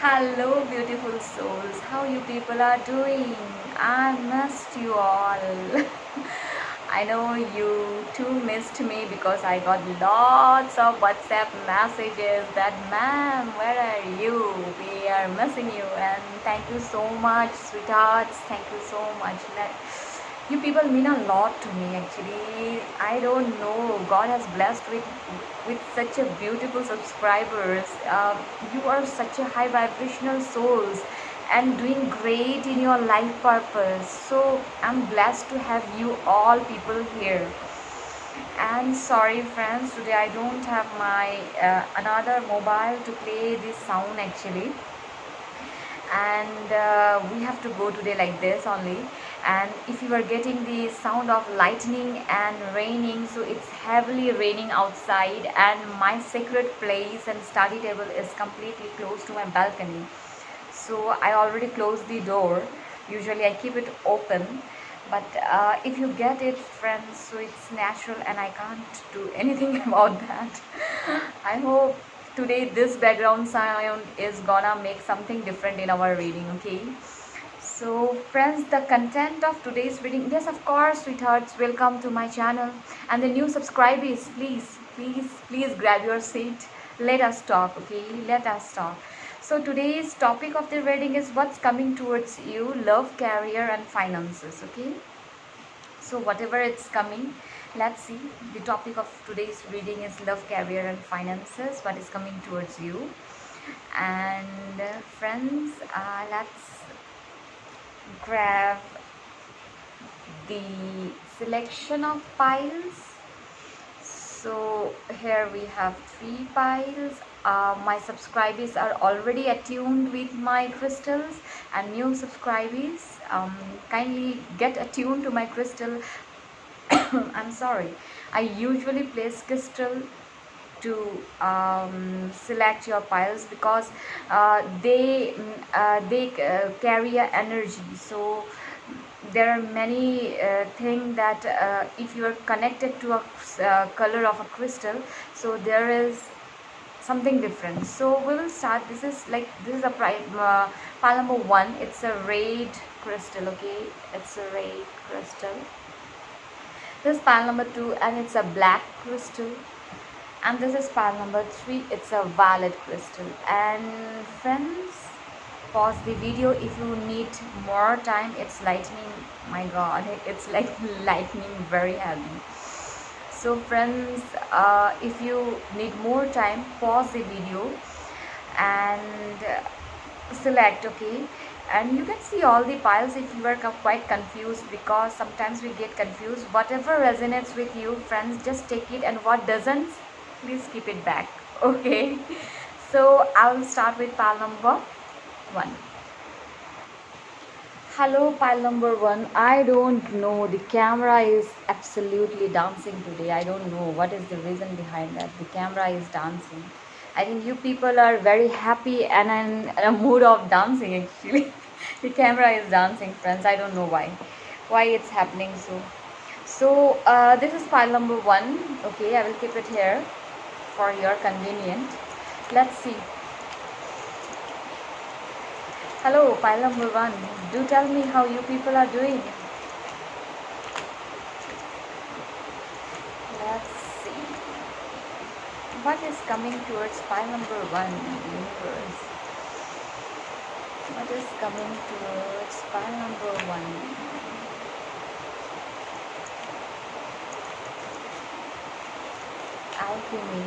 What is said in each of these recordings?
Hello, beautiful souls. How you people are doing? I missed you all. I know you too missed me because I got lots of WhatsApp messages that, ma'am, where are you? We are missing you. And thank you so much, sweethearts. Thank you so much. You people mean a lot to me actually. I don't know. God has blessed with such a beautiful subscribers. You are such a high vibrational souls and doing great in your life purpose. So I'm blessed to have you all people here. And sorry friends, today I don't have my another mobile to play this sound actually, and we have to go today like this only. And if you are getting the sound of lightning and raining, so it's heavily raining outside, and my sacred place and study table is completely close to my balcony, so I already closed the door. Usually I keep it open, but if you get it friends, so it's natural and I can't do anything about that. I hope today this background sound is gonna make something different in our reading, okay? So friends, the content of today's reading, yes of course sweethearts, welcome to my channel. And the new subscribers, please grab your seat. Let us talk, okay? Let us talk. So today's topic of the reading is what's coming towards you, love, career and finances, okay? So whatever it's coming, let's see. The topic of today's reading is love, career and finances, what is coming towards you. And friends, let's grab the selection of piles. So here we have 3 piles. My subscribers are already attuned with my crystals, and new subscribers, kindly get attuned to my crystal. I'm sorry, I usually place crystal to select your piles because they carry a energy. So there are many things that if you are connected to a color of a crystal, so there is something different. So we will start. This is a pile number 1. It's a red crystal, okay? It's a red crystal. This is pile number 2 and it's a black crystal. And this is pile number 3, it's a violet crystal. And friends, pause the video if you need more time. It's lightning, my god, it's like lightning very heavy. So friends, if you need more time, pause the video and select, okay? And you can see all the piles if you are quite confused, because sometimes we get confused. Whatever resonates with you friends, just take it, and what doesn't, please keep it back, okay? So I will start with pile number 1. Hello pile number 1. I don't know, the camera is absolutely dancing today. I don't know what is the reason behind that. The camera is dancing. I think you people are very happy and in a mood of dancing actually. The camera is dancing friends. I don't know why it's happening. So this is pile number 1, okay? I will keep it here for your convenience. Let's see. Hello pile number 1, do tell me how you people are doing. Let's see what is coming towards pile number 1, universe. What is coming towards pile number 1? Alchemy.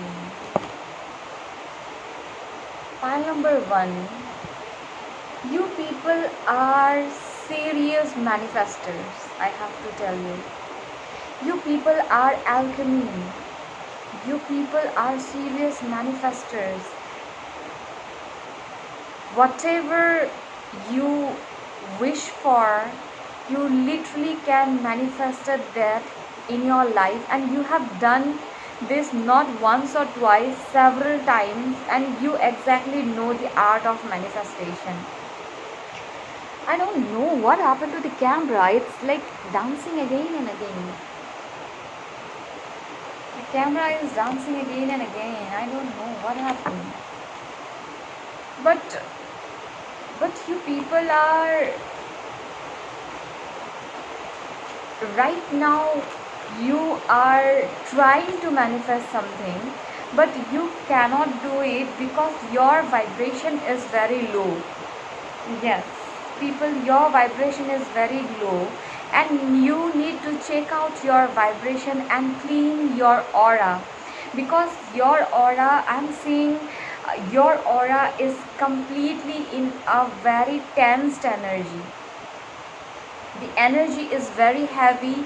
Pile number 1, you people are serious manifestors, I have to tell you. You people are alchemy. You people are serious manifestors. Whatever you wish for, you literally can manifest that in your life, and you have done this not once or twice, several times, and you exactly know the art of manifestation. I don't know what happened to the camera. It's like dancing again and again. The camera is dancing again and again. I don't know what happened. But But you people are right now, you are trying to manifest something, but you cannot do it because your vibration is very low. Yes, people, your vibration is very low, and you need to check out your vibration and clean your aura, because your aura, I'm seeing your aura is completely in a very tensed energy. The energy is very heavy.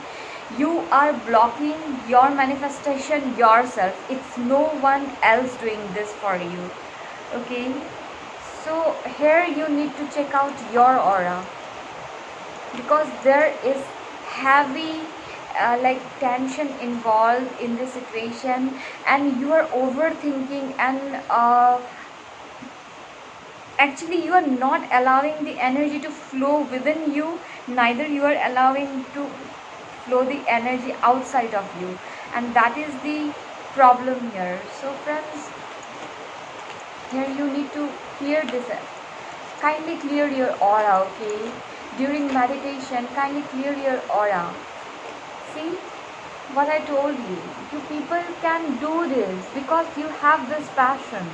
You are blocking your manifestation yourself. It's no one else doing this for you. Okay, so here you need to check out your aura, because there is heavy like tension involved in this situation, and you are overthinking, and actually you are not allowing the energy to flow within you, neither you are allowing to flow the energy outside of you, and that is the problem here. So friends, here you need to clear this up. Kindly clear your aura, okay? During meditation, kindly clear your aura. See what I told you, you people can do this because you have this passion.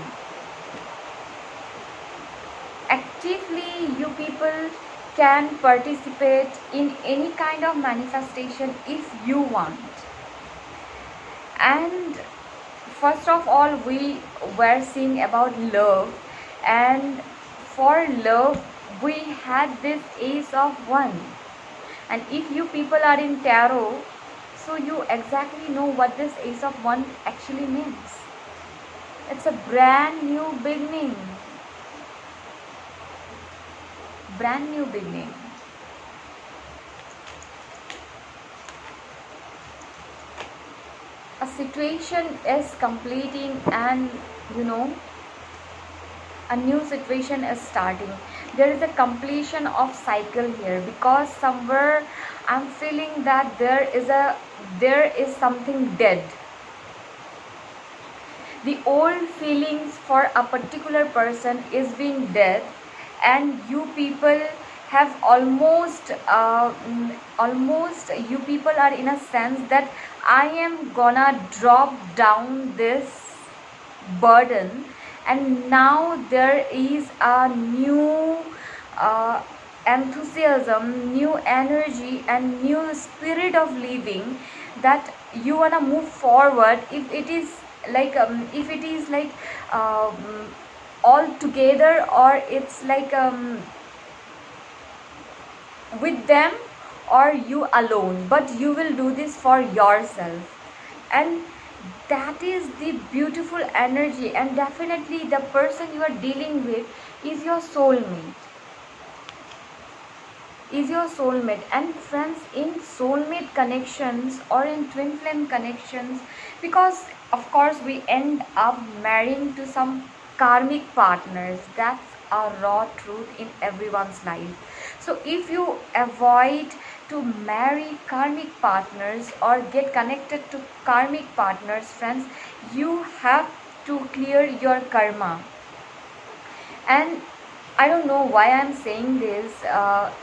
Actively, you people can participate in any kind of manifestation if you want. And first of all, we were seeing about love, and for love we had this ace of one. And if you people are in tarot, so you exactly know what this ace of one actually means. It's a brand new beginning. Brand new beginning. A situation is completing, and a new situation is starting. There is a completion of cycle here, because somewhere I'm feeling that there is something dead. The old feelings for a particular person is being dead, and you people have almost you people are in a sense that I am gonna drop down this burden, and now there is a new uh, enthusiasm, new energy, and new spirit of living, that you wanna move forward. If it is like all together, or it's like with them, or you alone, but you will do this for yourself. And that is the beautiful energy, and definitely the person you are dealing with is your soulmate. And friends, in soulmate connections or in twin flame connections, because of course we end up marrying to some karmic partners. That's a raw truth in everyone's life. So if you avoid to marry karmic partners or get connected to karmic partners, friends, you have to clear your karma. And I don't know why I'm saying this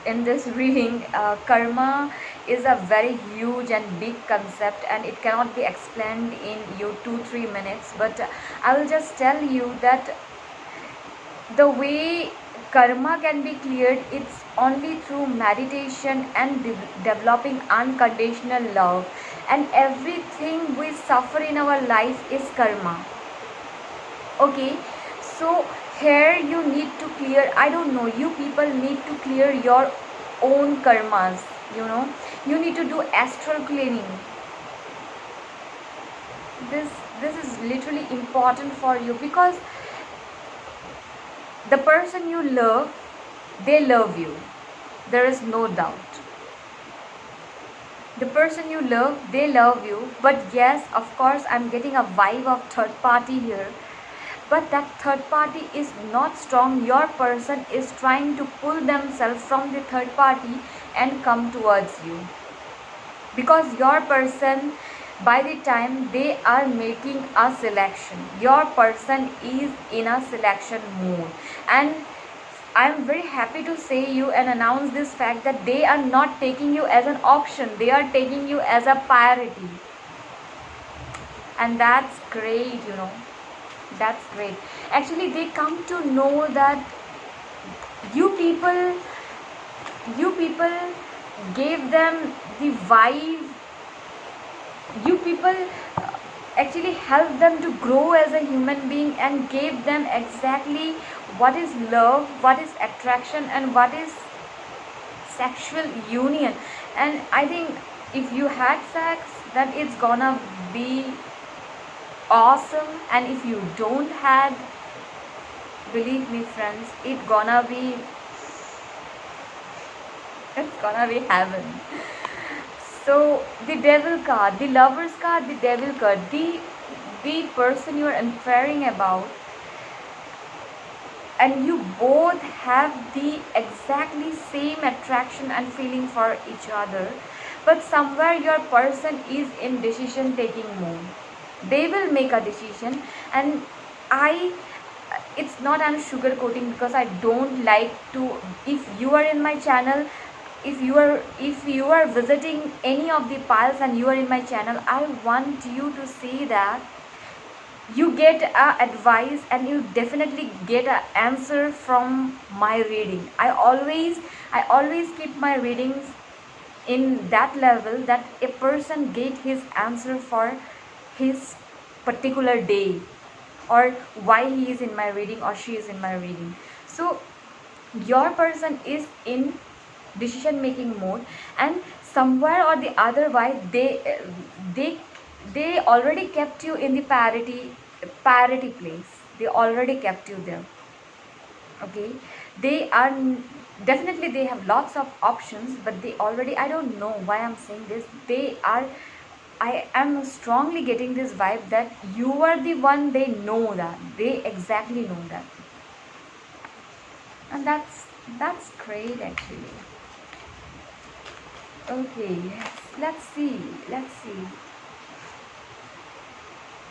in this reading. Karma is a very huge and big concept, and it cannot be explained in you 2-3 minutes. But I will just tell you that the way karma can be cleared, it's only through meditation and developing unconditional love. And everything we suffer in our life is karma. Okay, so here you need to clear, I don't know, you people need to clear your own karmas. You need to do astral cleaning. This is literally important for you, because the person you love, they love you, there is no doubt. The person you love, they love you. But yes, of course, I'm getting a vibe of third party here, but that third party is not strong. Your person is trying to pull themselves from the third party and come towards you, because your person, by the time they are making a selection, your person is in a selection mood. And I'm very happy to say you and announce this fact that they are not taking you as an option, they are taking you as a priority. And that's great, you know. That's great. Actually, they come to know that you people, you people gave them the vibe. You people actually helped them to grow as a human being and gave them exactly what is love, what is attraction, and what is sexual union. And I think if you had sex, then it's gonna be awesome. And if you don't had, believe me friends, it's gonna be heaven. So the devil card, the lovers card, the devil card, the person you are inquiring about, and you both have the exactly same attraction and feeling for each other, but somewhere your person is in decision taking mode. They will make a decision. And I it's not I'm sugarcoating, because I don't like to. If you are in my channel, if you are visiting any of the piles and you are in my channel, I want you to see that you get a advice and you definitely get an answer from my reading. I always keep my readings in that level that a person get his answer for his particular day, or why he is in my reading or she is in my reading. So your person is in decision making mode, and somewhere or the other why they they already kept you in the parity place. They already kept you there. Okay, they are definitely, they have lots of options, but they already, I don't know why I'm saying this, they are, I am strongly getting this vibe that you are the one. They know that, they exactly know that. And that's great actually. Okay, let's see.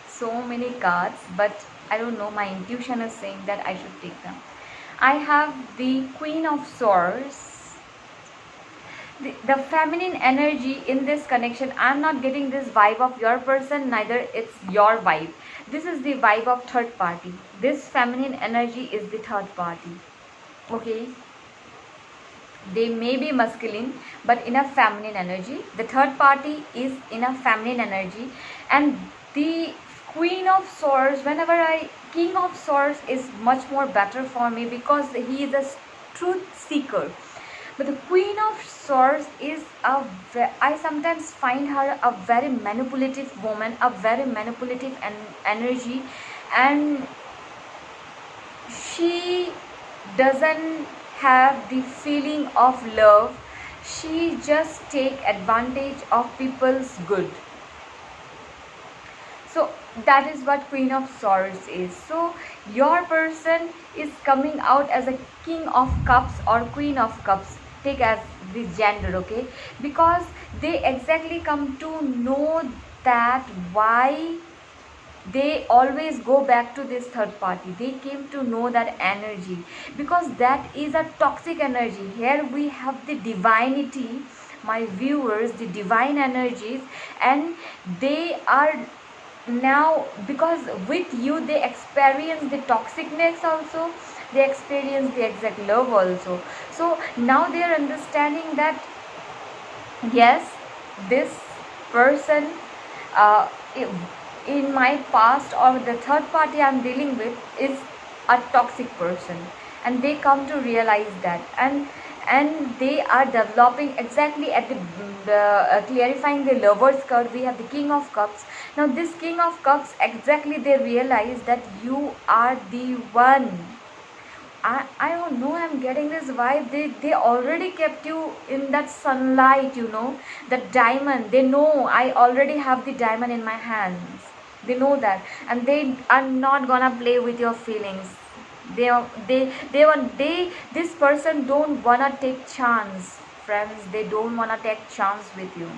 So many cards, but I don't know, my intuition is saying that I should take them. I have the Queen of Swords. The feminine energy in this connection, I'm not getting this vibe of your person, neither it's your vibe. This is the vibe of third party. This feminine energy is the third party. Okay, they may be masculine but in a feminine energy. The third party is in a feminine energy. And the Queen of Swords, whenever I King of Swords is much more better for me, because he is a truth seeker. But the Queen of Swords is I sometimes find her a very manipulative woman, a very manipulative energy. And she doesn't have the feeling of love. She just take advantage of people's good. So that is what Queen of Swords is. So your person is coming out as a King of Cups or Queen of Cups, take as the gender, okay, because they exactly come to know that why they always go back to this third party. They came to know that energy, because that is a toxic energy. Here we have the divinity, my viewers, the divine energies, and they are now, because with you they experience the toxicness also, they experience the exact love also. So now they are understanding that yes, this person, uh, in my past, or the third party I'm dealing with, is a toxic person. And they come to realize that, and they are developing exactly at the clarifying the lovers card. We have the King of Cups. Now this King of Cups, exactly they realize that you are the one. I don't know, I'm getting this vibe. They already kept you in that sunlight, you know, that diamond. They know I already have the diamond in my hands. They know that, and they are not gonna play with your feelings. They this person don't wanna take chance, friends. They don't wanna take chance with you.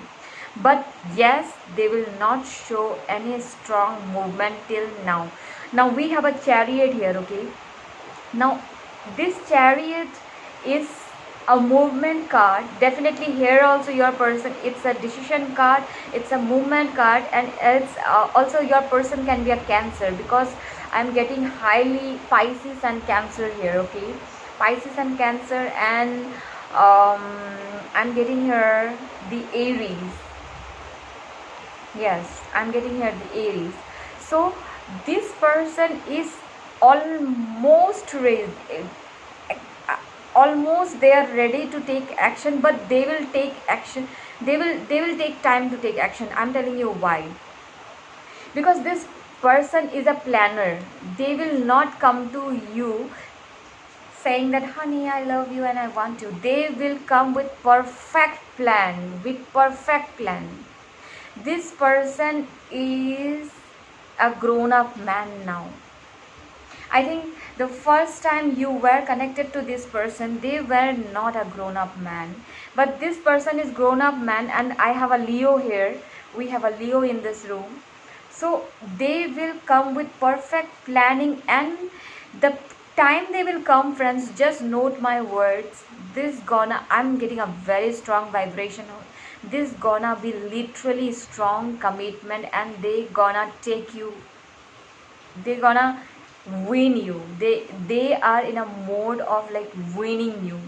But yes, they will not show any strong movement till now. Now we have a Chariot here, okay. Now This Chariot is a movement card. Definitely here also your person, it's a decision card, it's a movement card, and it's also your person can be a Cancer, because I'm getting highly Pisces and Cancer here. Okay, Pisces and Cancer, and I'm getting here the Aries. Yes, I'm getting here the Aries. So this person is almost ready, almost they are ready to take action, but they will take action, they will take time to take action. I'm telling you why. Because this person is a planner. They will not come to you saying that honey I love you and I want you. They will come with perfect plan. This person is a grown up man now. I think the first time you were connected to this person, they were not a grown up man. But this person is grown up man, and I have a Leo here. We have a Leo in this room. So they will come with perfect planning, and the time they will come, friends, just note my words. This gonna, I'm getting a very strong vibration. This gonna be literally strong commitment, and they gonna take you, they gonna win you. They are in a mode of like winning you,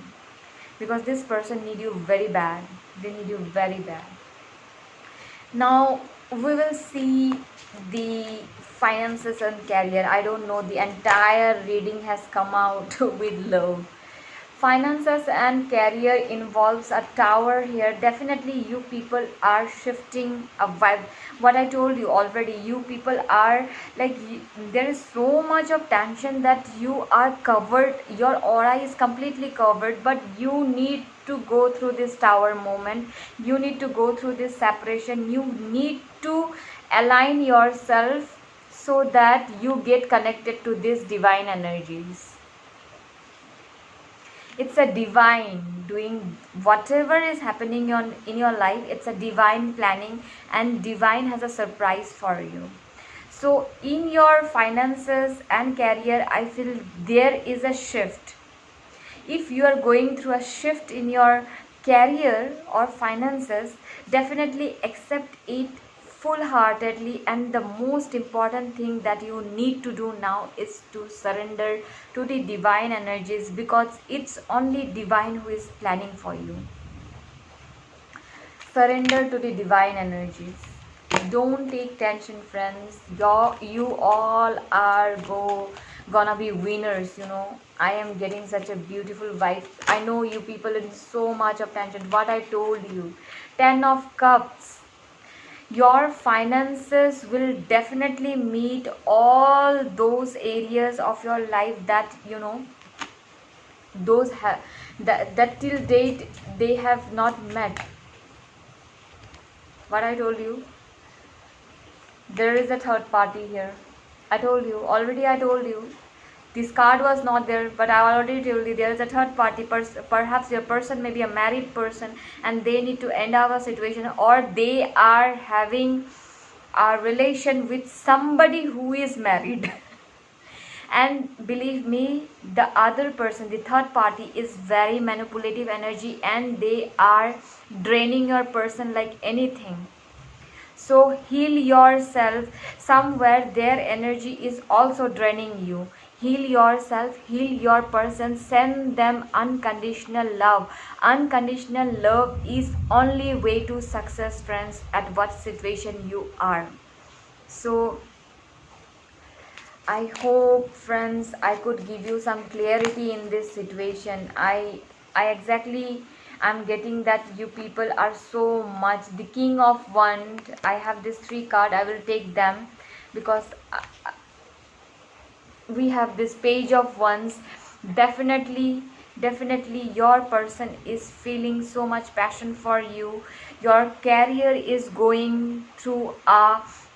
because this person need you very bad. They need you very bad. Now we will see the finances and career. I don't know, the entire reading has come out with love. Finances and career involves a tower here. Definitely you people are shifting a vibe. What I told you already, you people are like, there is so much of tension that you are covered, your aura is completely covered, but you need to go through this tower moment. You need to go through this separation. You need to align yourself so that you get connected to these divine energies. It's a divine doing whatever is happening in your life. It's a divine planning, and divine has a surprise for you. So in your finances and career, I feel there is a shift. If you are going through a shift in your career or finances, definitely accept it full heartedly, and the most important thing that you need to do now is to surrender to the divine energies, because it's only divine who is planning for you. Surrender to the divine energies. Don't take tension, friends. You all are gonna be winners, you know. I am getting such a beautiful vibe. I know you people in so much of tension. What I told you, 10 of cups. Your finances will definitely meet all those areas of your life that, you know, those have that till date they have not met. What I told you, there is a third party here. I told you already. I told you this card was not there, but I already told you there is a third party. Perhaps your person may be a married person, and they need to end our situation, or they are having a relation with somebody who is married. And believe me, the other person, the third party, is very manipulative energy, and they are draining your person like anything. So heal yourself. Somewhere their energy is also draining you. Heal yourself, heal your person, send them unconditional love. Unconditional love is only way to success, friends, at what situation you are. So I hope, friends, I could give you some clarity in this situation. I exactly, I'm getting that you people are so much. The King of Wands, I have this 3 card. I will take them because we have this Page of Wands. Definitely your person is feeling so much passion for you. Your career is going through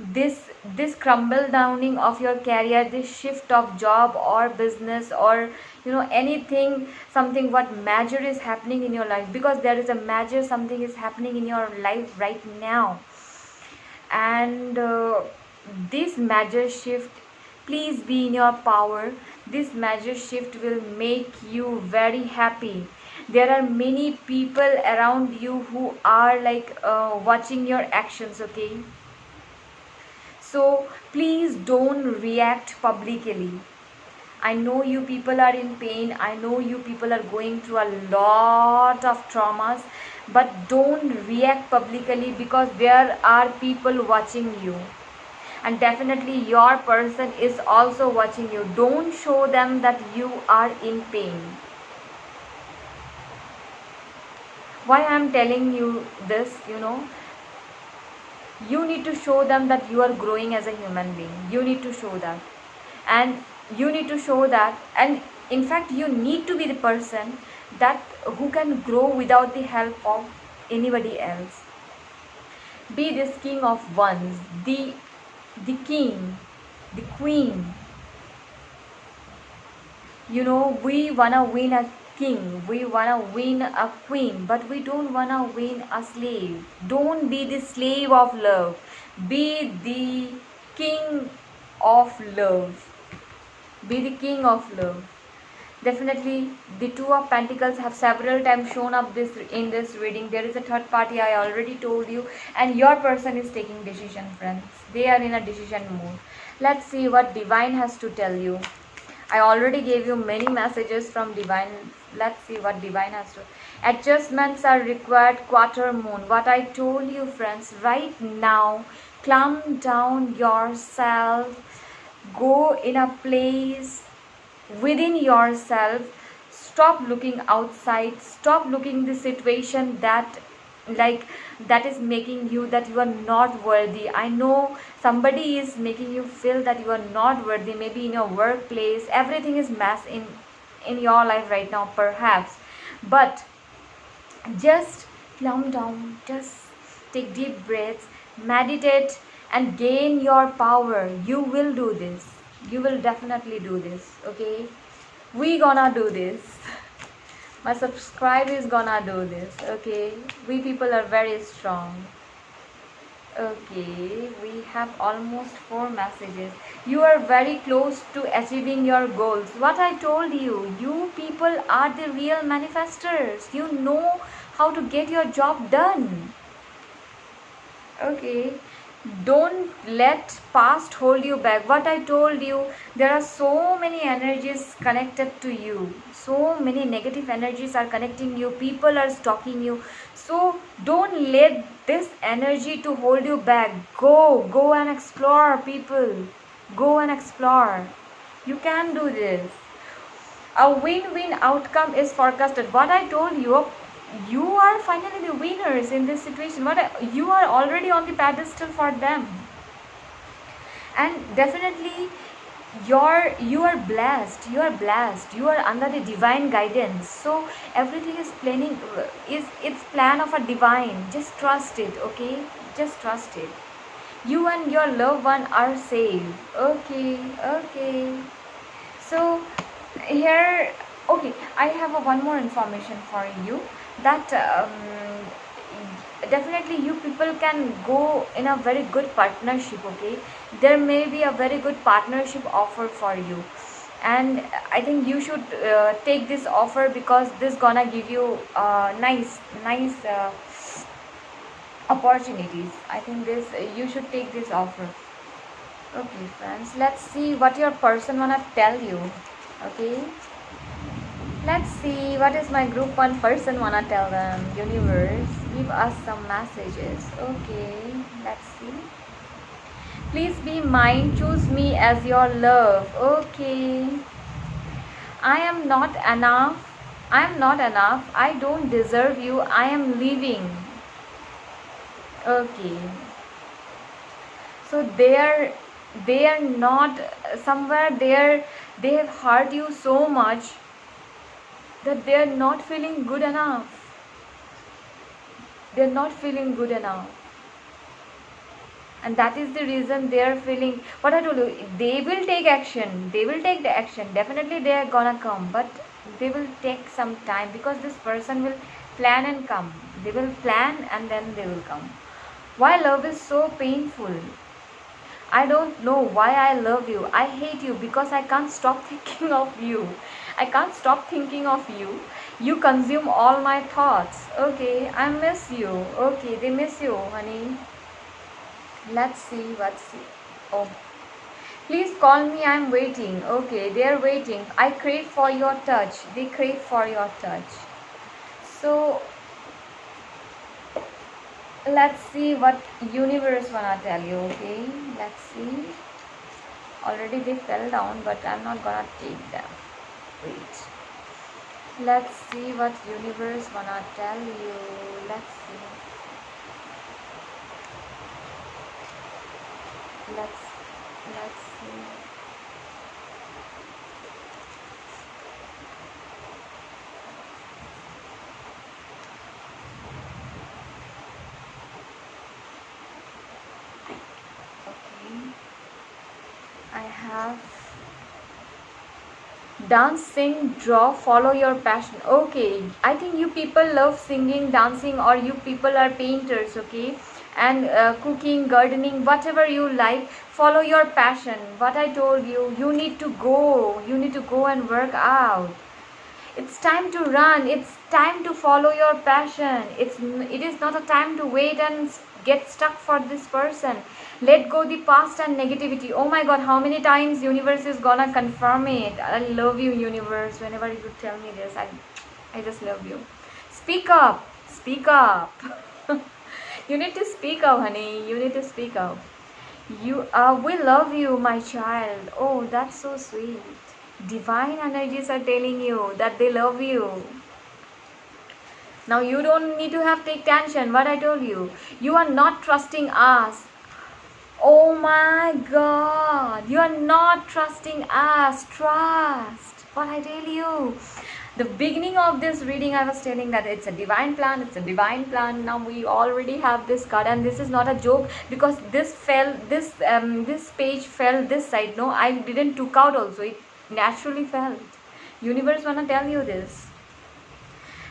this crumble downing of your career, this shift of job or business, or you know, anything, something what major is happening in your life, because there is a major something is happening in your life right now. And this major shift Please be in your power. This major shift will make you very happy. There are many people around you who are like watching your actions, okay? So please don't react publicly. I know you people are in pain. I know you people are going through a lot of traumas, but don't react publicly because there are people watching you. And definitely your person is also watching you. Don't show them that you are in pain. Why I am telling you this, you need to show them that you are growing as a human being. You need to show that. And you need to show that, and in fact you need to be the person that who can grow without the help of anybody else. Be this king of wands, the king, the queen. We wanna win a king, we wanna win a queen, but we don't wanna win a slave. Don't be the slave of love. Be the king of love. Be the king of love. Definitely the two of pentacles have several times shown up in this reading. There is a third party, I already told you, and your person is taking decision, friends. They are in a decision mood. Let's see what divine has to tell you. I already gave you many messages from divine. Let's see what divine has to. Adjustments are required, quarter moon. What I told you, friends, right now, calm down yourself. Go in a place within yourself. Stop looking outside. Stop looking the situation that is making you that you are not worthy. I know somebody is making you feel that you are not worthy. Maybe in your workplace everything is mess in your life right now perhaps, but just calm down. Just take deep breaths, meditate, and gain your power. You will do this. You will definitely do this, okay? We gonna do this. My subscriber is gonna do this, okay? We people are very strong. Okay, we have almost 4 messages. You are very close to achieving your goals. What I told you, you people are the real manifestors. You know how to get your job done. Okay, don't let past hold you back. What I told you, there are so many energies connected to you. So many negative energies are connecting you. People are stalking you. So don't let this energy to hold you back. Go and explore, people. Go and explore. You can do this. A win-win outcome is forecasted. What I told you, you are finally the winners in this situation. You are already on the pedestal for them, and definitely you are blessed. You are under the divine guidance. So everything is it's plan of a divine. Just trust it, okay? Just trust it. You and your loved one are safe. Okay. So here, okay, I have one more information for you, that definitely you people can go in a very good partnership, okay? There may be a very good partnership offer for you, and I think you should take this offer, because this gonna give you nice opportunities. I think this you should take this offer. Okay, friends, let's see what your person wanna tell you. Okay, let's see what is my group 1 person wanna tell them. Universe, give us some messages. Okay, let's see. Please be mine, choose me as your love. Okay, I am not enough, I don't deserve you, I am leaving. Okay, so they are not somewhere there. They have hurt you so much that they are not feeling good enough. They are not feeling good enough, and that is the reason they are feeling what I told you. They will take action. They will take the action. Definitely they are gonna come, but they will take some time, because this person will plan and come. They will plan and then they will come. Why love is so painful? I don't know why I love you. I hate you because I can't stop thinking of you. I can't stop thinking of you. You consume all my thoughts. Okay, I miss you. Okay, they miss you, honey. Let's see what's. Oh, please call me. I'm waiting. Okay, they're waiting. I crave for your touch. They crave for your touch. So let's see what universe wanna tell you. Okay, let's see. Already they fell down, but I'm not gonna take them. Wait. Let's see what universe wanna tell you. Let's see. Let's see. Okay. I have dance, sing, draw, follow your passion. Okay, I think you people love singing, dancing, or you people are painters, okay, and cooking, gardening, whatever you like. Follow your passion. What I told you, you need to go and work out. It's time to run. It's time to follow your passion. It is not a time to wait and get stuck for this person. Let go the past and negativity. Oh my god, how many times universe is gonna confirm it? I love you, universe. Whenever you tell me this, I just love you. Speak up. Speak up. You need to speak up, honey. You need to speak up. We love you, my child. Oh, that's so sweet. Divine energies are telling you that they love you. Now you don't need to have take tension. What I told you, you are not trusting us. Oh my god, you are not trusting us. Trust what I tell you. The beginning of this reading, I was telling that it's a divine plan. It's a divine plan. Now we already have this card, and this is not a joke, because this fell. This page fell this side. No, I didn't took out also. It naturally fell. Universe wanna tell you this.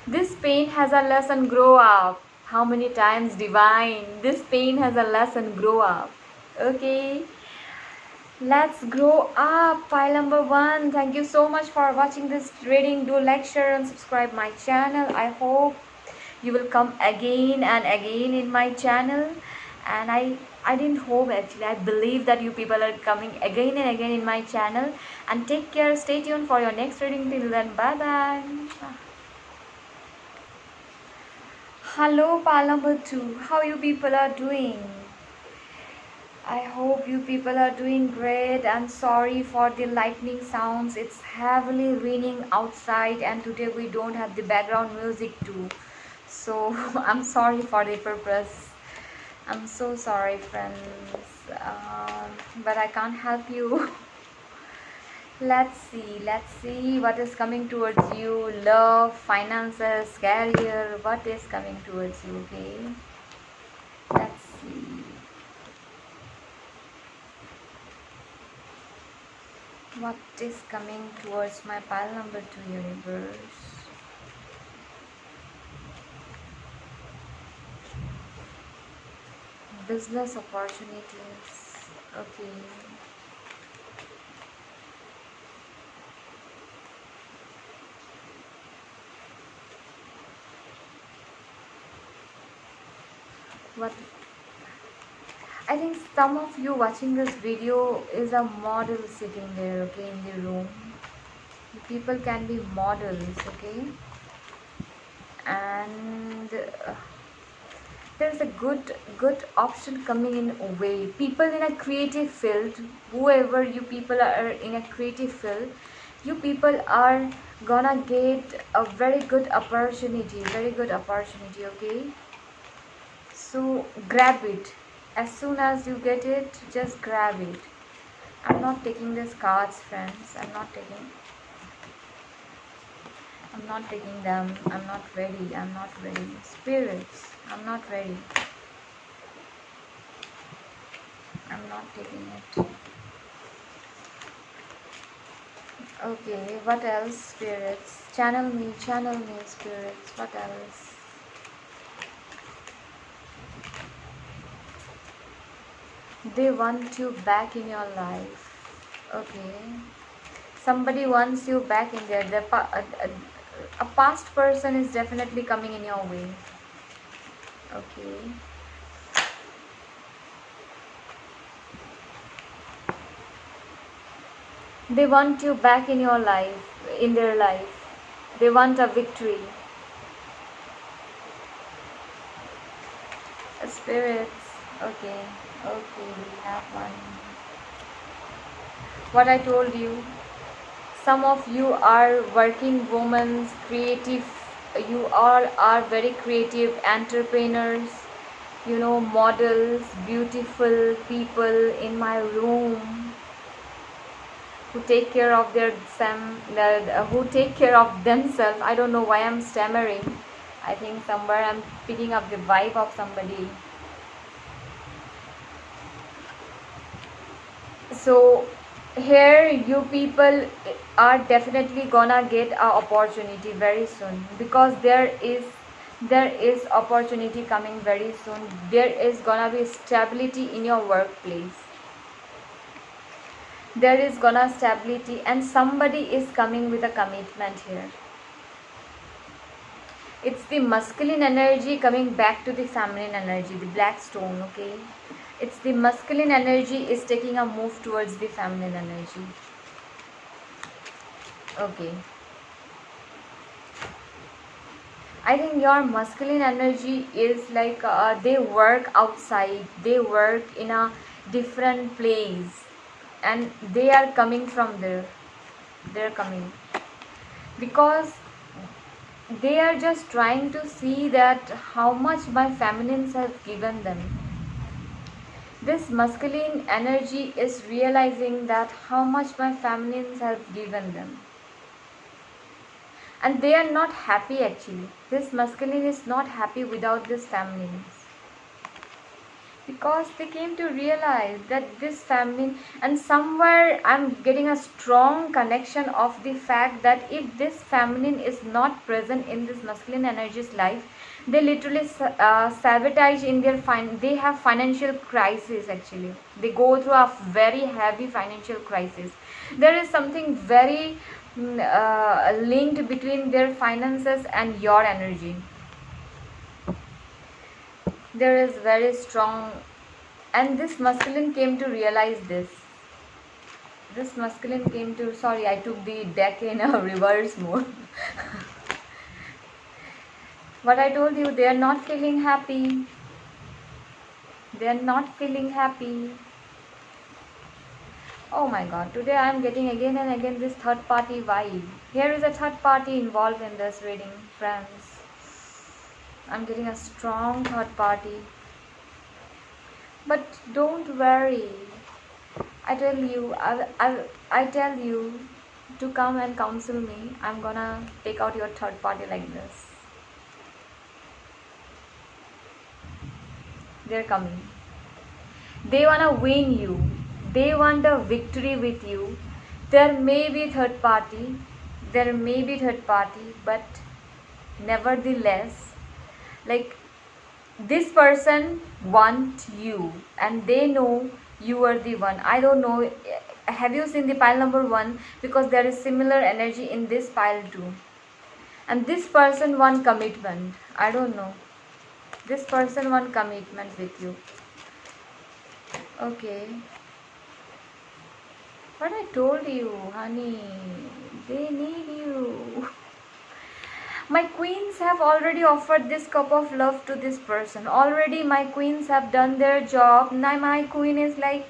This pain has a lesson. Grow up. How many times, divine? This pain has a lesson. Grow up. Okay. Let's grow up. Pile number 1. Thank you so much for watching this reading. Do like, share, and subscribe my channel. I hope you will come again and again in my channel. And I didn't hope, actually. I believe that you people are coming again and again in my channel. And take care. Stay tuned for your next reading. Till then, bye bye. Hello, pile number 2. How you people are doing? I hope you people are doing great. I'm sorry for the lightning sounds. It's heavily raining outside, and today we don't have the background music too. So I'm sorry for the purpose. I'm so sorry, friends. But I can't help you. Let's see what is coming towards you. Love, finances, career. What is coming towards you, okay? Let's see. What is coming towards my pile number 2, universe? Business opportunities. Okay. What? I think some of you watching this video is a model sitting there, okay, in the room. People can be models, okay, and there's a good option coming in a way. People in a creative field, whoever you people are in a creative field, you people are gonna get a very good opportunity, okay. So grab it. As soon as you get it, just grab it. I'm not taking these cards, friends. I'm not taking them. I'm not ready. Spirits, I'm not ready. I'm not taking it. Okay, what else, spirits? Channel me, spirits. What else? They want you back in your life. Okay. Somebody wants you back in there. A past person is definitely coming in your way. Okay. They want you back in your life, in their life. They want a victory. Spirits. Okay. Okay, we have one. What I told you. Some of you are working women, creative. You all are very creative entrepreneurs. You know, models, beautiful people in my room who take care of who take care of themselves. I don't know why I'm stammering. I think somewhere I'm picking up the vibe of somebody. So here you people are definitely gonna get a opportunity very soon, because there is opportunity coming very soon. There is gonna be stability in your workplace. There is gonna stability, and somebody is coming with a commitment here. It's the masculine energy coming back to the feminine energy, the black stone. Okay, it's the masculine energy is taking a move towards the feminine energy. Okay, I think your masculine energy is like they work outside, they work in a different place, and they are coming from there. They're coming because they are just trying to see that how much my feminines have given them. This masculine energy is realizing that how much my feminines have given them. And they are not happy actually. This masculine is not happy without this feminines. Because they came to realize that this feminine, and somewhere I'm getting a strong connection of the fact that if this feminine is not present in this masculine energy's life, they literally sabotage in their they have financial crisis actually. They go through a very heavy financial crisis. There is something very linked between their finances and your energy. There is very strong, and this masculine came to realize this masculine came to, sorry, I took the deck in a reverse mode. What I told you, they are not feeling happy. They are not feeling happy. Oh my god, today I am getting again and again this third party vibe. Here is a third party involved in this reading, friends. I'm getting a strong third party. But don't worry. I tell you, I tell you to come and counsel me. I'm gonna take out your third party like this. They're coming. They wanna win you. They want a victory with you. There may be third party. There may be third party, but nevertheless, like, this person wants you and they know you are the one. I don't know, have you seen the pile number 1? Because there is similar energy in this pile too. And this person want commitment. I don't know, this person want commitment with you. Okay, what I told you, honey, they need you. My queens have already offered this cup of love to this person. Already my queens have done their job. Now my queen is like,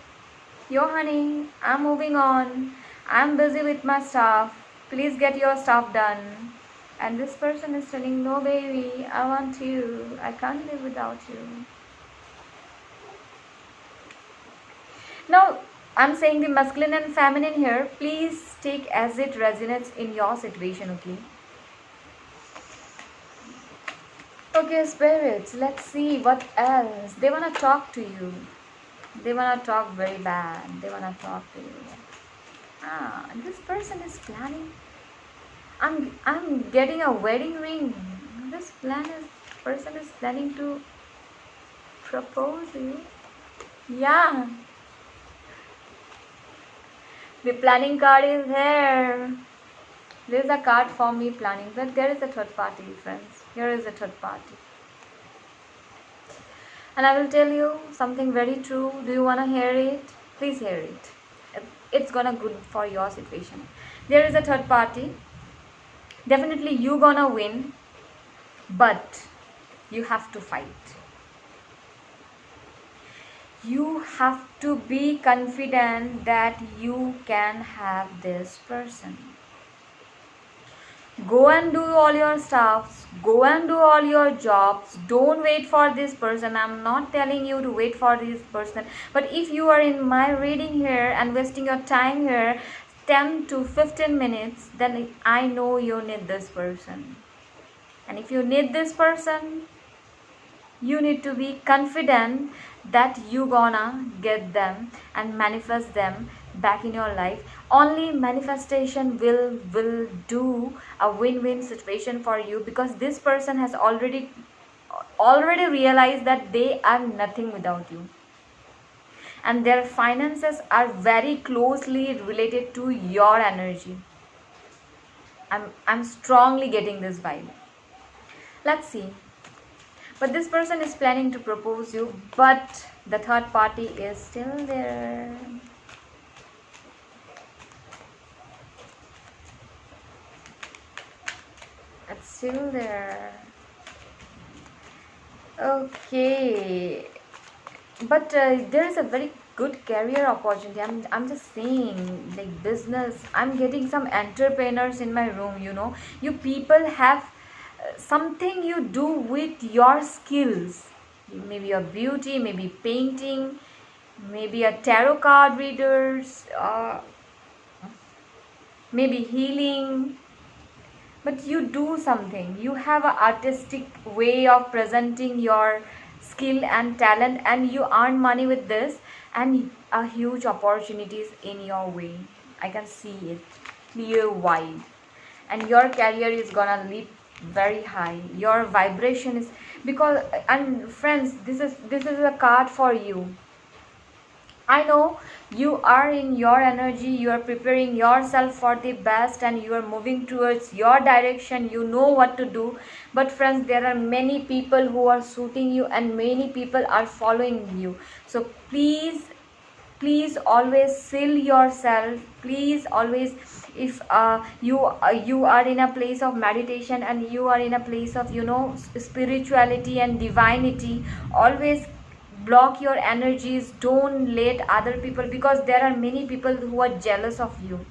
yo honey, I'm moving on. I'm busy with my stuff. Please get your stuff done. And this person is telling, no baby, I want you. I can't live without you. Now, I'm saying the masculine and feminine here. Please take as it resonates in your situation, okay? Okay, spirits, let's see what else. They want to talk to you. They want to talk very bad. They want to talk to you. This person is planning. I'm getting a wedding ring. This person is planning to propose you. Yeah. The planning card is here. There is a card for me planning, but there is a third party, friends. Here is a third party. And I will tell you something very true. Do you want to hear it? Please hear it. It's gonna good for your situation. There is a third party. Definitely you gonna win, but you have to fight. You have to be confident that you can have this person. Go and do all your stuffs, go and do all your jobs. Don't wait for this person. I'm not telling you to wait for this person, but if you are in my reading here and wasting your time here 10 to 15 minutes, then I know you need this person. And if you need this person, you need to be confident that you gonna get them and manifest them back in your life. Only manifestation will do a win-win situation for you, because this person has already realized that they are nothing without you, and their finances are very closely related to your energy. I'm strongly getting this vibe. Let's see. But this person is planning to propose you, but the third party is still there. It's still there. Okay. But there is a very good career opportunity. I'm just saying, like business. I'm getting some entrepreneurs in my room, you know. You people have something you do with your skills. Maybe your beauty, maybe painting, maybe a tarot card readers, maybe healing. But you do something. You have an artistic way of presenting your skill and talent, and you earn money with this, and a huge opportunities in your way. I can see it clear wide, and your career is gonna leap very high. Your vibration is, because, and friends, this is a card for you. I know you are in your energy, you are preparing yourself for the best, and you are moving towards your direction. You know what to do. But friends, there are many people who are suiting you, and many people are following you. So please always seal yourself. Please always, if you are in a place of meditation, and you are in a place of, you know, spirituality and divinity, always block your energies. Don't let other people, because there are many people who are jealous of you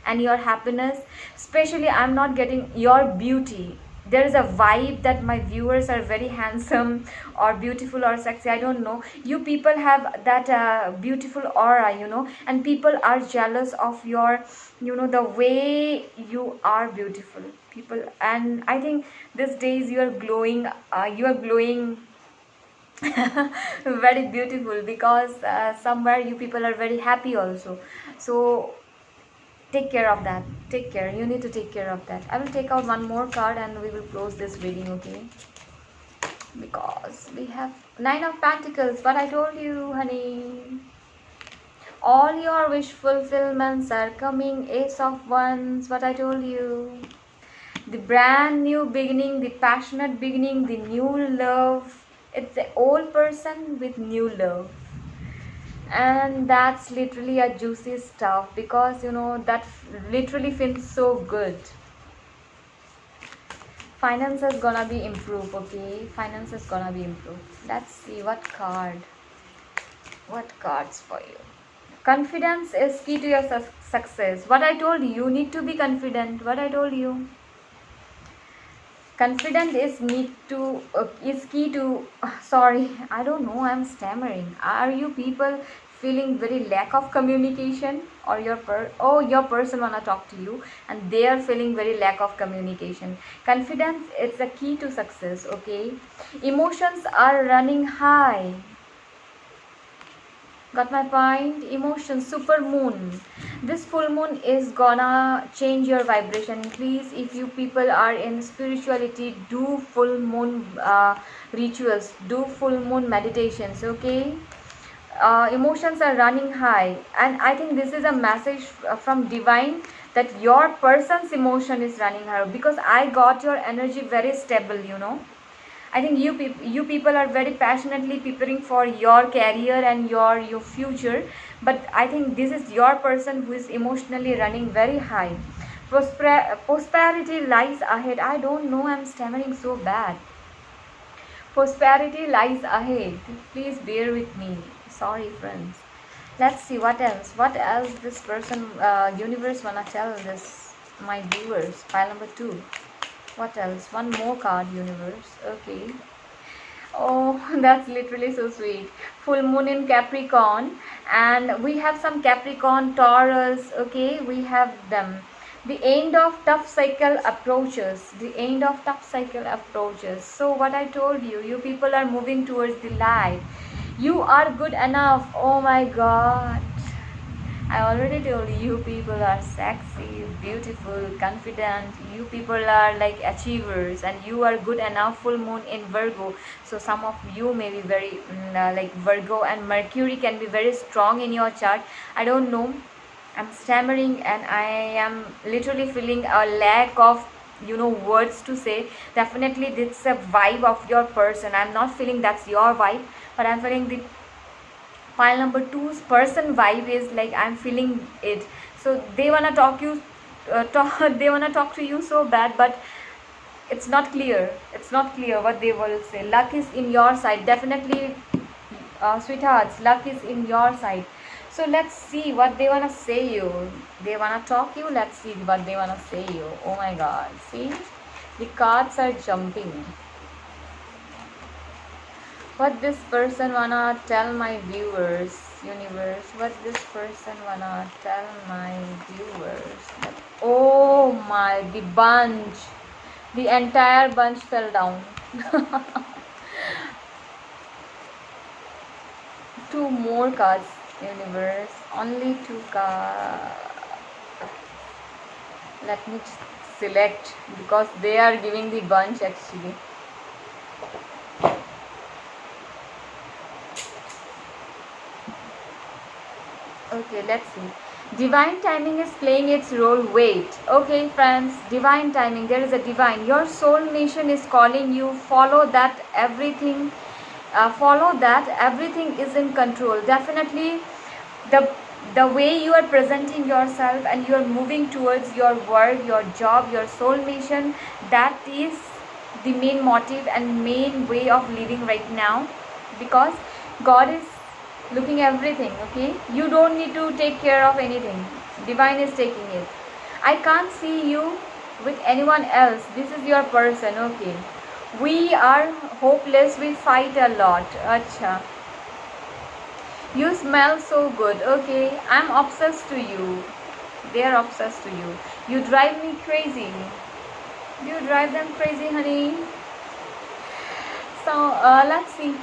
and your happiness. Especially, I'm not getting your beauty. There is a vibe that my viewers are very handsome or beautiful or sexy. I don't know. You people have that beautiful aura, you know, and people are jealous of your, you know, the way you are beautiful. People, and I think these days you are glowing. You are glowing very beautiful, because somewhere you people are very happy also. So take care of that. Take care. You need to take care of that. I will take out one more card and we will close this reading, okay? Because we have Nine of Pentacles. What I told you, honey. All your wish fulfillments are coming. Ace of Wands. What I told you. The brand new beginning, the passionate beginning, the new love. It's the old person with new love. And that's literally a juicy stuff, because, you know, that literally feels so good. Finance is gonna be improved, okay? Finance is gonna be improved. Let's see what card. What cards for you? Confidence is key to your success. What I told you, you need to be confident. What I told you. Confident is key to sorry, I don't know, I'm stammering. Are you people feeling very lack of communication, or your person wanna talk to you and they are feeling very lack of communication? Confidence is the key to success, okay? Emotions are running high. Got my point? Emotions. Super moon. This full moon is gonna change your vibration. Please, if you people are in spirituality, do full moon rituals, do full moon meditations, okay? emotions are running high, and I think this is a message from divine that your person's emotion is running high, because I got your energy very stable, you know. I think you people are very passionately preparing for your career and your future, but I think this is your person who is emotionally running very high. Prosperity lies ahead. I don't know, I'm stammering so bad. Prosperity lies ahead. Please bear with me. Sorry, friends. Let's see what else. What else this person, universe, wanna tell this my viewers. Pile number 2. What else? One more card, universe. Okay. Oh, that's literally so sweet. Full moon in Capricorn, and we have some Capricorn, Taurus. Okay, we have them. The end of tough cycle approaches. The end of tough cycle approaches. So what I told you, you people are moving towards the light. You are good enough. Oh my God. I already told you, you people are sexy, beautiful, confident. You people are like achievers, and you are good enough. Full moon in Virgo, so some of you may be very like Virgo, and Mercury can be very strong in your chart. I don't know. I'm stammering, and I am literally feeling a lack of words to say. Definitely, this is a vibe of your person. I'm not feeling that's your vibe, but I'm feeling the pile number 2's person vibe is like I'm feeling it. So they wanna they wanna talk to you so bad, but it's not clear. It's not clear what they will say. Luck is in your side, definitely, sweethearts. Luck is in your side. So let's see what they wanna say you. They wanna talk you. Let's see what they wanna say you. Oh my God! See, the cards are jumping. What this person wanna tell my viewers, universe? What this person wanna tell my viewers? Oh my, the bunch, the entire bunch fell down. 2 more cards, universe. Only 2 cards. Let me select, because they are giving the bunch actually. Okay, let's see. Divine timing is playing its role. Wait. Okay, friends. Divine timing. There is a divine. Your soul mission is calling you. Follow that. Everything. Follow that. Everything is in control. Definitely, the way you are presenting yourself and you are moving towards your work, your job, your soul mission. That is the main motive and main way of living right now, because God is looking everything. Okay, you don't need to take care of anything. Divine is taking it. I can't see you with anyone else. This is your person. Okay, we are hopeless, we fight a lot. Acha, you smell so good. Okay, I'm obsessed to you. They are obsessed to you. You drive me crazy. You drive them crazy, honey. So let's see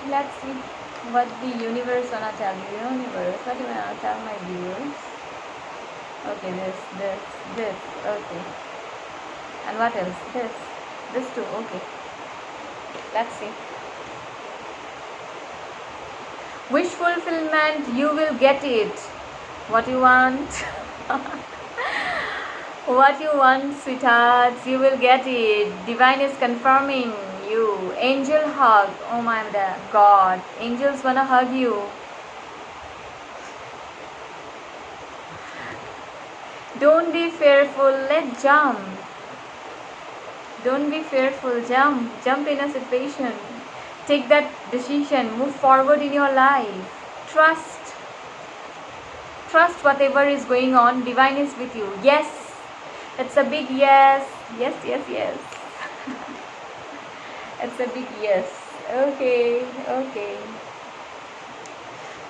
what the universe wanna tell you. Universe, what do you wanna tell my viewers? Okay, this. Okay, and what else? This too. Okay, let's see. Wish fulfillment, you will get it. What you want? What you want, sweethearts, you will get it. Divine is confirming you. Angel hug. Oh my God, angels wanna hug you. Don't be fearful, let's jump. Don't be fearful, jump in a situation. Take that decision, move forward in your life. Trust whatever is going on. Divine is with you. Yes, it's a big yes. Yes. It's a big yes. Okay.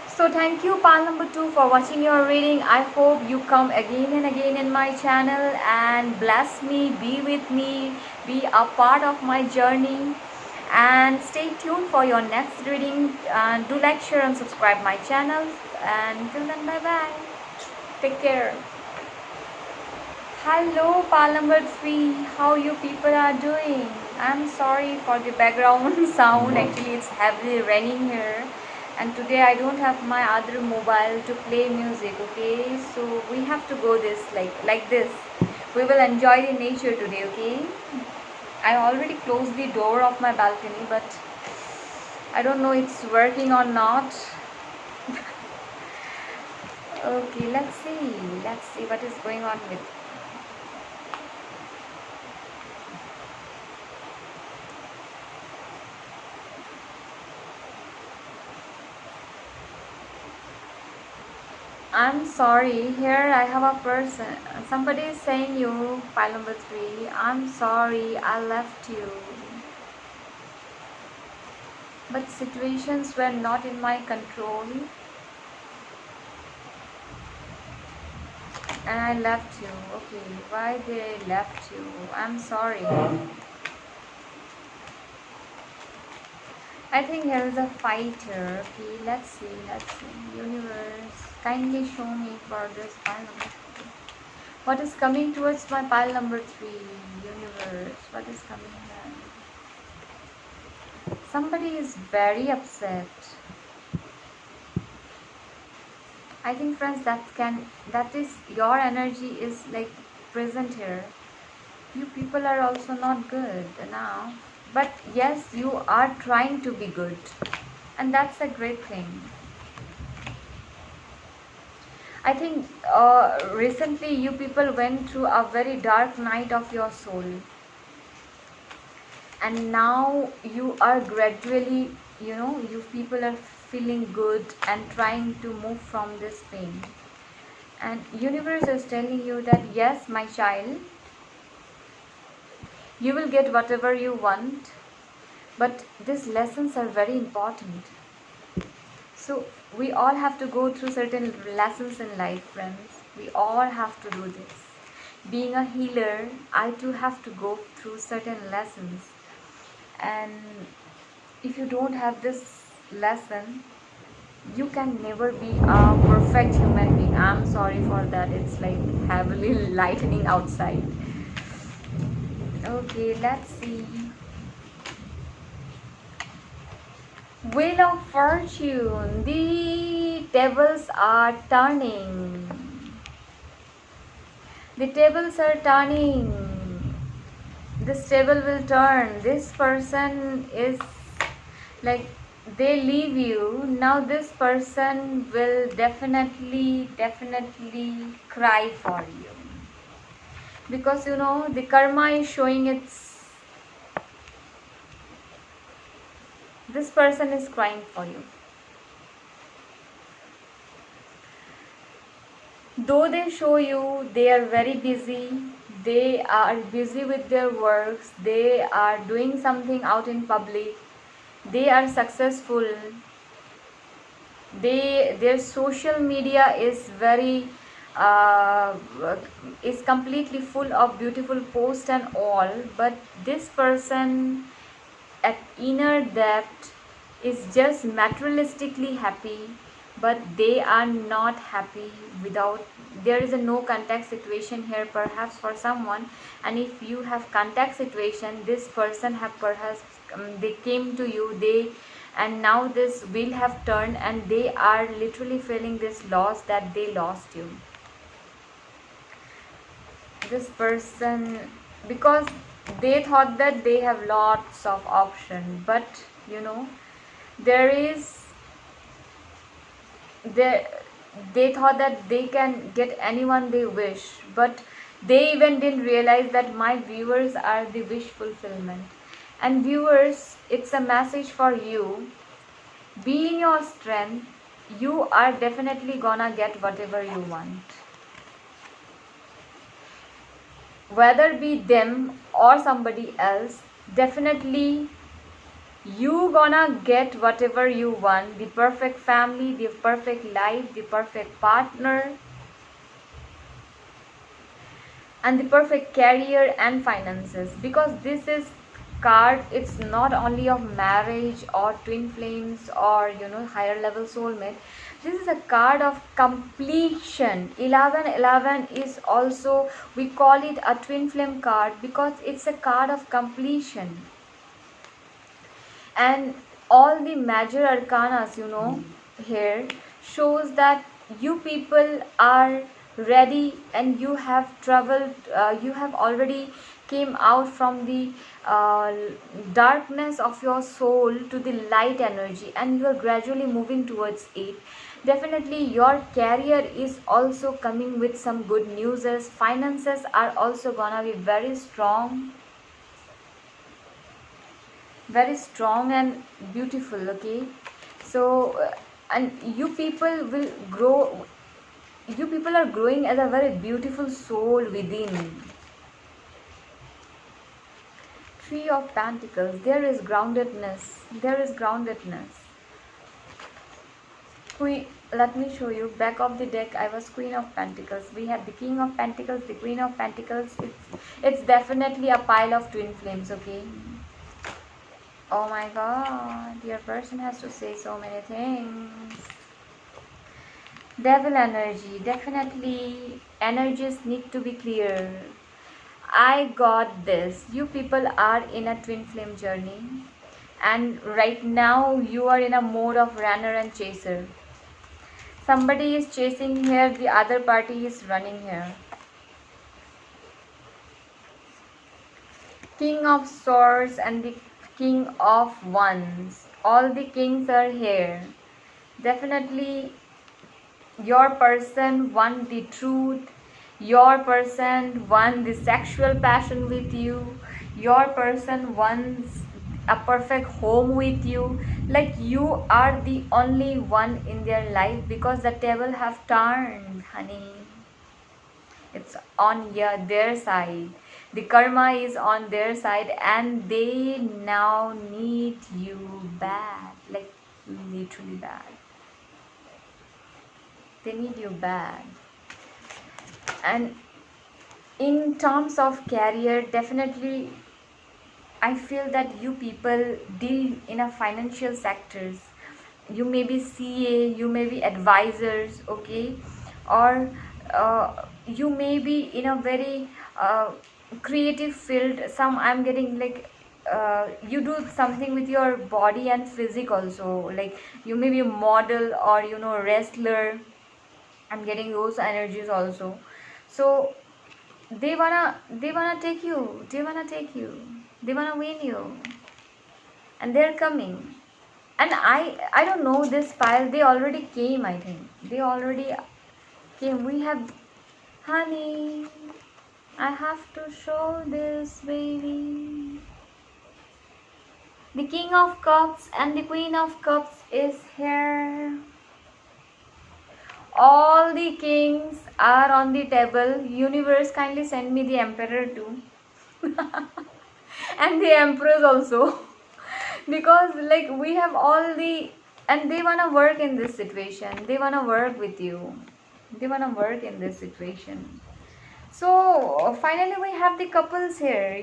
So thank you, pile number 2, for watching your reading. I hope you come again and again in my channel and bless me, be with me, be a part of my journey, and stay tuned for your next reading. Do like, share and subscribe my channel, and till then, bye bye. Take care. Hello, pile number 3. How you people are doing? I'm sorry for the background sound. Actually, it's heavily raining here, and today I don't have my other mobile to play music. Okay, so we have to go this like this. We will enjoy the nature today. Okay, I already closed the door of my balcony, but I don't know it's working or not. Okay, let's see what is going on with. I'm sorry, here I have a person. Somebody is saying you, pile number 3. I'm sorry, I left you. But situations were not in my control and I left you. Okay, why they left you? I'm sorry. I think here is a fighter. Okay, let's see. Universe, kindly show me for this pile number 3. What is coming towards my pile number 3? Universe, what is coming here? Somebody is very upset. I think friends, that is your energy is like present here. You people are also not good now, but yes, you are trying to be good, and that's a great thing. I think recently you people went through a very dark night of your soul, and now you are gradually, you people are feeling good and trying to move from this pain. And universe is telling you that yes, my child, you will get whatever you want, but these lessons are very important. So we all have to go through certain lessons in life, friends. We all have to do this. Being a healer, I too have to go through certain lessons. And if you don't have this lesson, you can never be a perfect human being. I'm sorry for that. It's like heavily lightning outside. Okay, let's see. Wheel of Fortune. The tables are turning. The tables are turning. This table will turn. This person is like, they leave you. Now this person will definitely cry for you. Because the karma is showing this person is crying for you. Though they show you they are very busy, they are busy with their works, they are doing something out in public, they are successful, their social media is very is completely full of beautiful posts and all, but this person at inner depth is just materialistically happy, but they are not happy without. There is a no contact situation here perhaps for someone, and if you have contact situation, this person have perhaps they came to you, and now this wheel have turned and they are literally feeling this loss that they lost you. This person, because they thought that they have lots of option, but there is there they thought that they can get anyone they wish, but they even didn't realize that my viewers are the wish fulfillment. And viewers, it's a message for you. Be in your strength. You are definitely gonna get whatever you want, whether be them or somebody else. Definitely you gonna get whatever you want, the perfect family, the perfect life, the perfect partner, and the perfect career and finances. Because this is card, it's not only of marriage or twin flames or higher level soulmate. This is a card of completion. 1111 is also, we call it a twin flame card because it's a card of completion. And all the major arcanas, here shows that you people are ready, and you have traveled, you have already came out from the uh, darkness of your soul to the light energy, and you are gradually moving towards it. Definitely your career is also coming with some good news, as finances are also gonna be very strong and beautiful, okay. So and you people will grow, you people are growing as a very beautiful soul within. Three of Pentacles, there is groundedness, there is groundedness. Queen, let me show you back of the deck. I was Queen of Pentacles, we have the King of Pentacles, the Queen of Pentacles. It's definitely a pile of twin flames, okay. Oh my god, your person has to say so many things. Devil energy, definitely energies need to be clear. I got this. You people are in a twin flame journey, and right now you are in a mode of runner and chaser. Somebody is chasing here, the other party is running here. King of Swords and the King of Wands. All the kings are here. Definitely your person won the truth. Your person won the sexual passion with you. Your person wants a perfect home with you. Like you are the only one in their life, because the table have turned, honey. It's on their side. The karma is on their side, and they now need you bad, like literally bad. They need you bad. And in terms of career, definitely I feel that you people deal in a financial sectors. You may be CA, you may be advisors, okay, or you may be in a very creative field. Some I'm getting like you do something with your body and physique also, like you may be a model or wrestler. I'm getting those energies also. So they wanna take you, they wanna win you, and they're coming. And I don't know, this pile, they already came. I think they already came. We have, honey, I have to show this, baby. The King of Cups and the Queen of Cups is here. All the kings are on the table. Universe, kindly send me the Emperor too. And the Empress also. Because like we have all the, and they wanna work in this situation. They wanna work with you. They wanna work in this situation. So finally we have the couples here.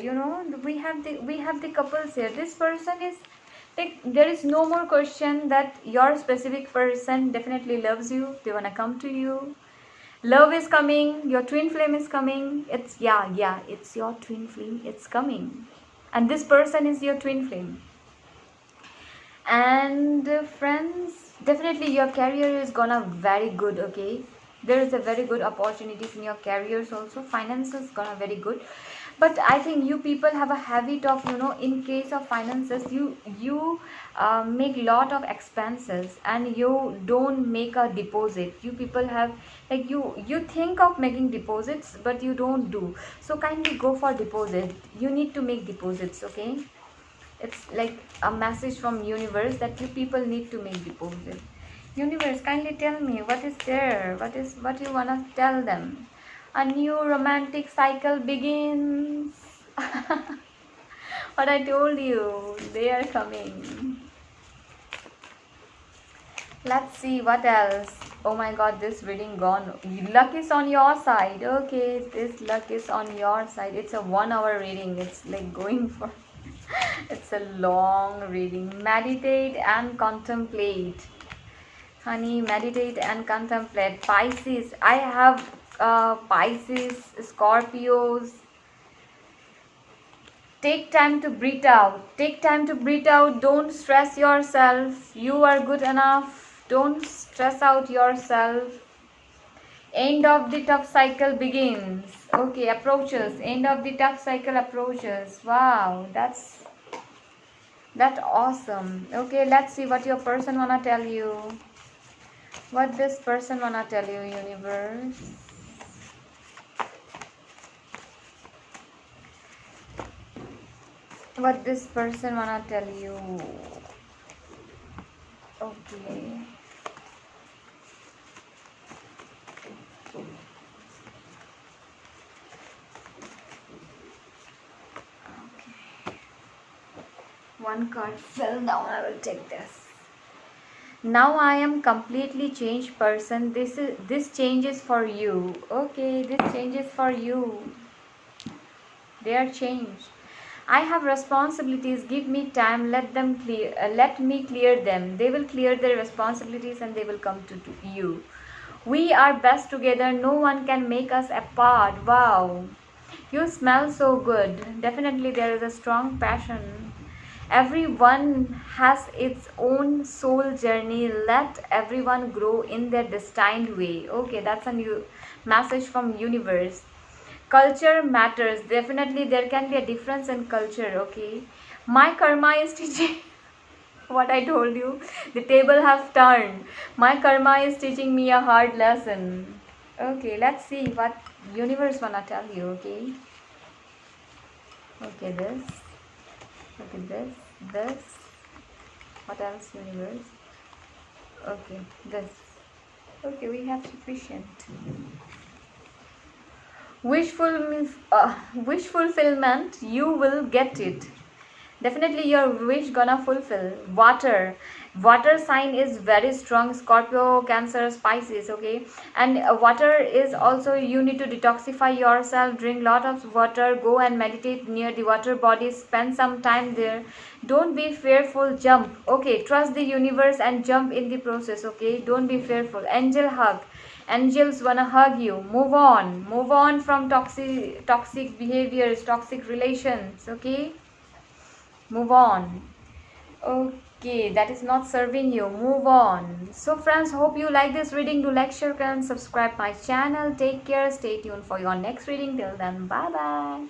We have the couples here. This person is like, there is no more question that your specific person definitely loves you. They wanna come to you. Love is coming. Your twin flame is coming. It's it's your twin flame. It's coming, and this person is your twin flame. And friends, definitely your career is gonna very good, okay. There is a very good opportunities in your careers also. Finances gonna very good. But I think you people have a habit of, in case of finances, you make lot of expenses, and you don't make a deposit. You people have, like, you think of making deposits, but you don't do. So kindly go for deposit. You need to make deposits, okay. It's like a message from universe that you people need to make deposit. Universe, kindly tell me what is there, what you wanna tell them. A new romantic cycle begins. What I told you, they are coming. Let's see what else. Oh my god, this reading gone. Luck is on your side. Okay, this luck is on your side. It's a 1 hour reading. It's like going for it's a long reading. Meditate and contemplate, honey. Meditate and contemplate. Pisces, I have Pisces, Scorpios, Take time to breathe out. Take time to breathe out. Don't stress yourself. You are good enough. Don't stress out yourself. End of the tough cycle begins. Okay, approaches. End of the tough cycle approaches. Wow, that's awesome. Okay, let's see what your person wanna tell you. What this person wanna tell you, universe. What this person wanna tell you. Okay. One card fell down. I will take this. Now I am completely changed person. This change is for you. Okay, this change is for you. They are changed. I have responsibilities. Give me time. Let me clear them. They will clear their responsibilities and they will come to you. We are best together. No one can make us apart. Wow. You smell so good. Definitely there is a strong passion. Everyone has its own soul journey. Let everyone grow in their destined way. Okay, that's a new message from universe. Culture matters. Definitely there can be a difference in culture. Okay, my karma is teaching what I told you. The table have turned. My karma is teaching me a hard lesson. Okay, let's see what universe wanna tell you. Okay, this. Okay, this. What else, universe? Okay, this. Okay, we have sufficient. Wish fulfillment, you will get it. Definitely your wish gonna fulfill. Water sign is very strong. Scorpio, Cancer, Pisces. Okay, and water is also, you need to detoxify yourself. Drink lot of water. Go and meditate near the water body. Spend some time there. Don't be fearful. Jump. Okay, trust the universe and jump in the process. Okay, don't be fearful. Angel hug. Angels wanna hug you. Move on from toxic behaviors, toxic relations. Okay, move on. Okay, that is not serving you. Move on. So friends, hope you like this reading. Do like, share, and subscribe my channel. Take care. Stay tuned for your next reading. Till then, bye bye.